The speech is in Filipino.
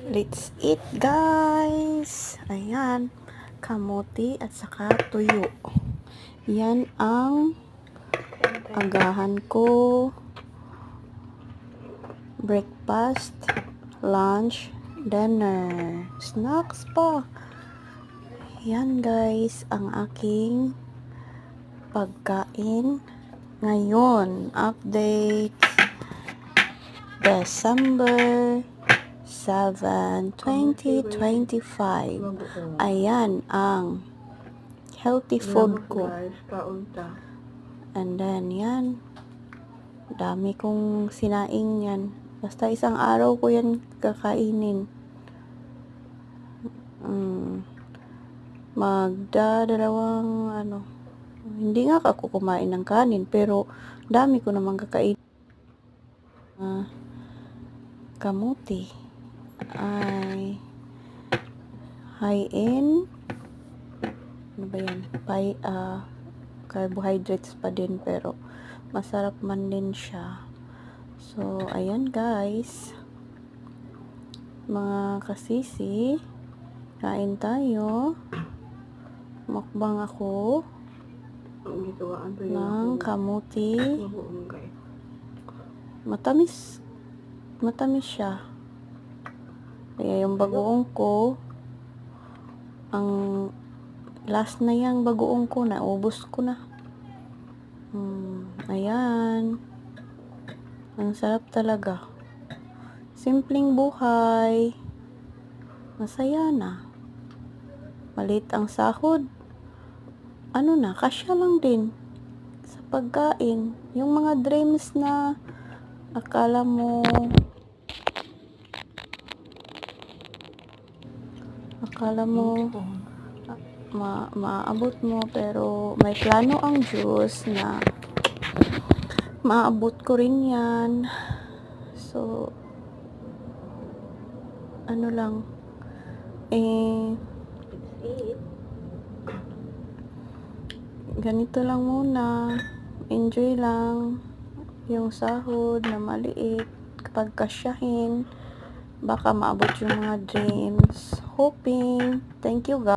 Let's eat, guys! Ayan, kamuti at saka tuyo. Yan ang agahan ko. Breakfast, lunch, dinner, snacks pa. Yan, guys, ang aking pagkain ngayon. Update December 7, 2025. Ayan ang healthy food ko. And then, yan. Dami kong sinaing yan. Basta isang araw ko yan kakainin. Magdadalawang hindi nga ako kumain ng kanin, pero dami ko naman kakainin. Kamuti ay high in carbohydrates pa din, pero masarap man din siya. So ayan, guys, mga kasisi, kain tayo. Mukbang ako ng kamuti. Matamis siya. Kaya yung bagoong ko, ang last na yung bagoong ko, naubos ko na. Ayan. Ang sarap talaga. Simpleng buhay. Masaya na. Maliit ang sahod. Kasya lang din sa pagkain. Yung mga dreams na akala mo maabot mo, pero may plano ang Diyos na maabot ko rin yan. So ganito lang muna. Enjoy lang yung sahod na maliit. Kapag kasyahin, baka maabot yung mga dreams. Hoping. Thank you, guys.